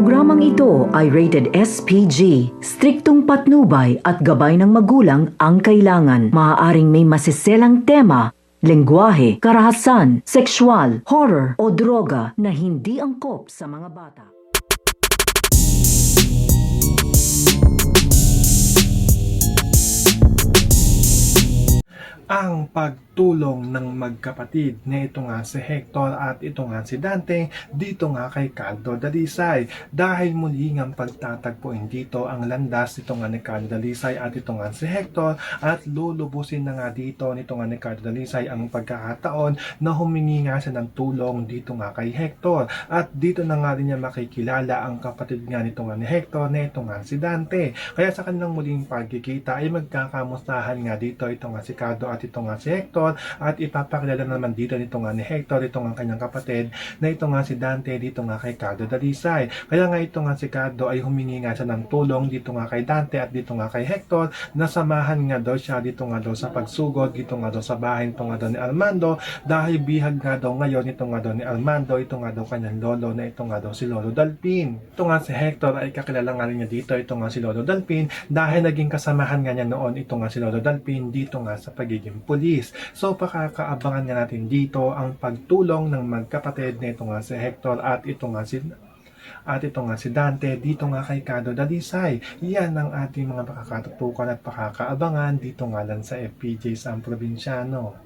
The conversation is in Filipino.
Programang ito ay rated SPG. Striktong patnubay at gabay ng magulang ang kailangan. Maaaring may masiselang tema, lengguwahe, karahasan, sexual, horror o droga na hindi angkop sa mga bata. Ang pagtulong ng magkapatid na ito nga si Hector at ito nga si Dante dito nga kay Caldo Dalisay, dahil muli nga pagtatagpuin dito ang landas nito nga ni Caldo Dalisay at ito nga si Hector, at lulubusin na nga dito nito nga ni Caldo Dalisay ang pagkakataon na humingi nga siya ng tulong dito nga kay Hector, at dito na nga rin niya makikilala ang kapatid nga nito nga ni Hector na ito nga si Dante. Kaya sa kanilang muling pagkikita ay magkakamustahan nga dito ito nga si Caldo at ito nga si Hector, at ipapakilala naman dito nito nga ni Hector ito nga kanyang kapatid na ito nga si Dante dito nga kay Caldo Dalisay. Kaya nga ito nga si Caldo ay humingi nga siya ng tulong dito nga kay Dante at dito nga kay Hector na samahan nga daw siya dito nga daw sa pagsugod dito nga daw sa bahay nito nga daw ni Armando, dahil bihag nga daw ngayon ito nga daw ni Armando ito nga daw kanyang lolo na ito nga daw si Lolo Dalpin. Ito nga si Hector ay kakilala nga rin niya dito ito nga si Lolo Dalpin, dahil naging kasamahan nga niya noon ito nga si Lolo Dalpin dito nga sa pagiging pulis. So pakakaabangan nga natin dito ang pagtulong ng magkapatid na ito nga si Hector at ito nga si Dante dito nga kay Caldo Dalisay. Yan ang ating mga pakakatutukan at pakakaabangan dito nga lang sa FPJ San Provinciano.